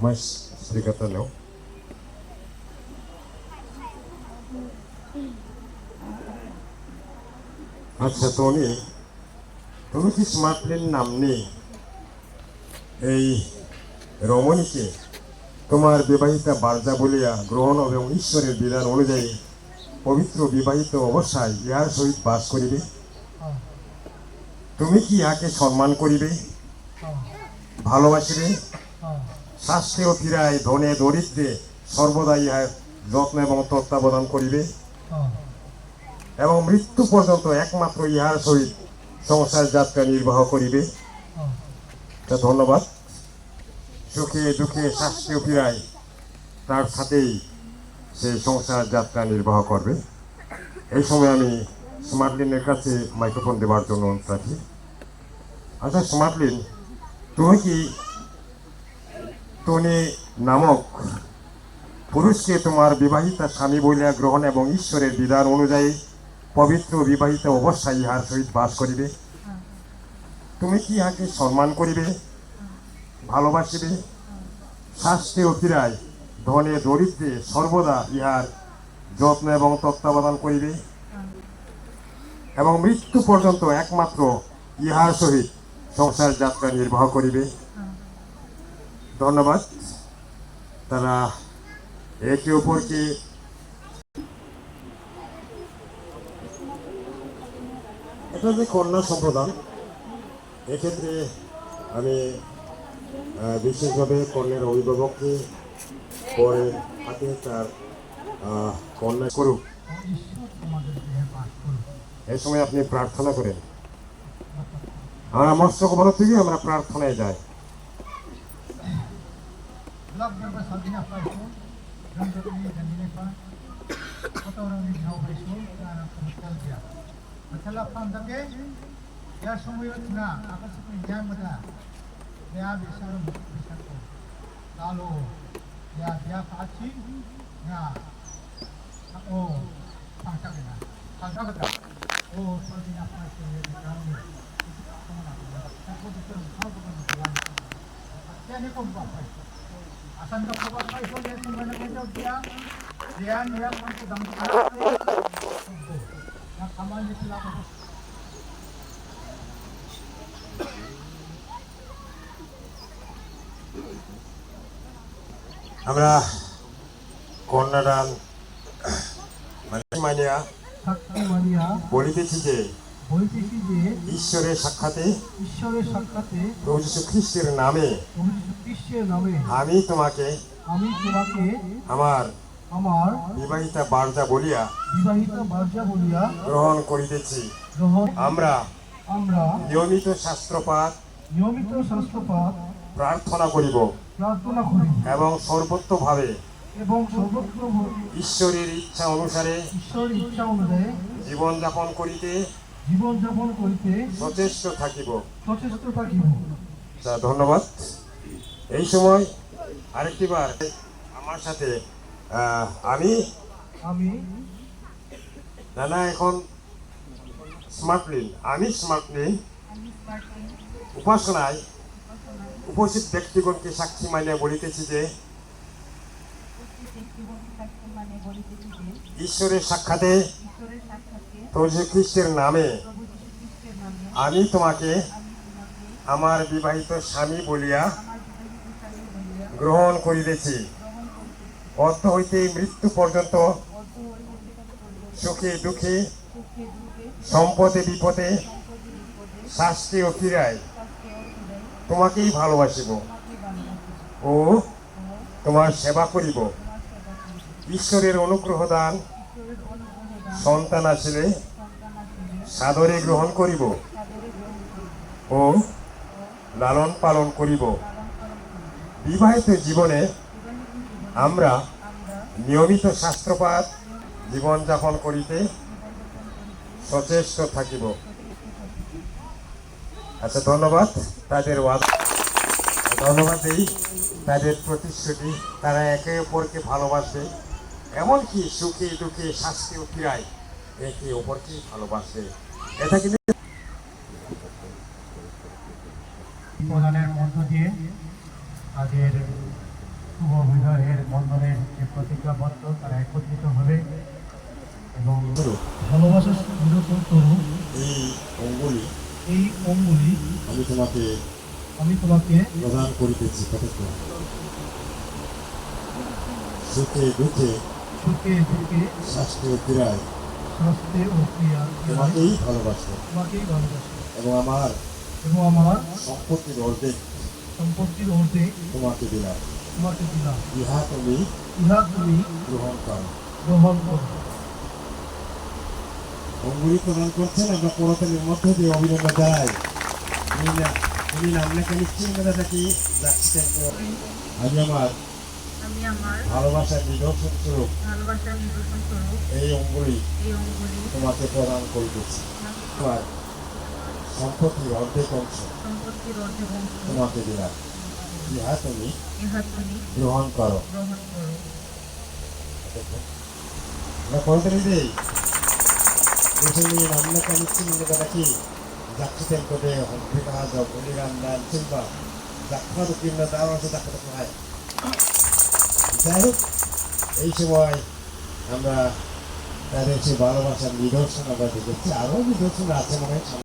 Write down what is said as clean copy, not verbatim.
Mas sedikit lo. আচ্ছা Tony, তুমি কি স্মার্টলিন নামনি এই রমণীকে তোমার বিবাহিতা বার্জা বলিয়া গ্রহণ এবং ঈশ্বরের বিধান অনুযায়ী পবিত্র বিবাহিত অবস্থায় ইহার সহিত বাস করিবে? তুমি কি ইহাকে সম্মান করিবে, ভালোবাসিবে, শাস্ত্রীয় পীড়ায় ধনে দরিদ্রে সর্বদা ইহার যত্ন এবং তত্ত্বাবধান করিবে এবং মৃত্যু পর্যন্ত একমাত্র ইহার সহিত সংসার যাত্রা নির্বাহ করিবে? ধন্যবাদ। সুখে দুঃখে শাস্ত্রীয় পীড়ায় তার সাথেই সে সংসার যাত্রা নির্বাহ করবে। এই সময় আমি স্মার্টলিনের কাছে মাইক্রোফোন দেওয়ার জন্য অনুরোধ রাখি। আচ্ছা স্মার্টলিন, তুমি কি টনি নামক পুরুষকে তোমার বিবাহিতা স্বামী বলিয়া গ্রহণ এবং ঈশ্বরের বিধান অনুযায়ী পবিত্র বিবাহিত অবস্থায় ইহার সহিত বাস করিবে? তুমি কি ইহাকে সম্মান করিবে, ভালোবাসিবে, শাস্ত্রীয় পীড়ায় ধনে দরিদ্রে সর্বদা ইহার যত্ন এবং তত্ত্বাবধান করিবে এবং মৃত্যু পর্যন্ত একমাত্র ইহার সহিত সংসার যাত্রা নির্বাহ করিবে? ধন্যবাদ। তারা একে অপরকে এটা যে কন্যা সম্প্রদান, এক্ষেত্রে আমি বিশেষভাবে কন্যার অভিভাবককে পরে হাতে তার কন্যা করুক, এই সময় আপনি প্রার্থনা করেন। আমরা মস্তক বলা থেকে আমরা প্রার্থনায় যাই। আমরা কন্যাদান মানিয়া বলিতেছি যে ঈশ্বরের সাক্ষাতে প্রভু যীশু খ্রিস্টের নামে আমি তোমাকে আমার বিবাহিতা বার্জা বলিয়া গ্রহণ করিতেছি। আমরা নিয়মিত শাস্ত্রপাঠ প্রার্থনা করিব এবং সর্বত্রভাবে ঈশ্বরের ইচ্ছা অনুসারে জীবনযাপন করিতে সচেষ্ট থাকিব। ধন্যবাদ। এই সময় আরেকটি বার আমার সাথে আমি নানা এখন স্মার্টলিন উপাসনায় উপস্থিত ব্যক্তিগণকে সাক্ষী মানিয়া বলিতেছি যে ঈশ্বরের সাক্ষাতে প্রভু যীশু খ্রিস্টের নামে আমি তোমাকে আমার বিবাহিত স্বামী বলিয়া গ্রহণ করিতেছি। অর্থ হইতে মৃত্যু পর্যন্ত সুখে দুঃখে সম্পদে বিপদে শাস্তি ও পীড়ায় তোমাকেই ভালোবাসিব ও তোমার সেবা করিব। ঈশ্বরের অনুগ্রহ দান সন্তান আসিলে সাদরে গ্রহণ করিব ও লালন পালন করিব। বিবাহিত জীবনে আমরা নিয়মিত শাস্ত্রপাঠ জীবনযাপন করিতে সচেষ্ট থাকিব। আচ্ছা, ধন্যবাদ। তাদের ধন্যবাদ দিই তাদের প্রতিশ্রুতি। তারা একে অপরকে ভালোবাসে, এমনকি সুখে দুঃখে শাস্তিও ফিরায় একে অপরকে ভালোবাসে। এটা কিন্তু প্রদানের মধ্য দিয়ে তাদের শুভ বিবাহের বন্ধনের যে প্রতিজ্ঞাবদ্ধ তারা একত্রিত হবে এবং ভালোবাসা নিরূপণ করুন। এই অঙ্গুলি এই অঙ্গুলি আমি তোমাকে প্রদান করিতেছি কতক্ষণ। সুখে দুঃখে শাস্তি ও পীড়ায় তোমাকেই ভালোবাসে এবং আমার সম্পত্তির অর্ধেক তোমাকে দিলাম। ইহা তুমি গ্রহণ করো। অঙ্গুলি প্রদান করছেন। আমরা পুরাতনের মধ্যে দিয়ে অভিনন্দন জানাই। উনি নামলেখা নিশ্চিত কি যাচ্ছেন। আমি আমার ভালোবাসার নিদর্শন স্বরূপ এই অঙ্গুলি তোমাকে প্রদান করিতেছি। তোমার সম্পত্তির অর্ধেক অংশ তোমাকে দিলাম। ইহা তুমি গ্রহণ করো। নামলেখা নিশ্চিত কি যাচ্ছেন করে হকাজ বলিরান্দান চিন্তা যাত্রা তো কিনা দাও আছে ডাক্তার সহায়। যাই হোক, এই সময় আমরা তাদের সেই ভালোবাসার নিদর্শন আমরা দেখেছি। আরো নিদর্শন আছে মনে হয়।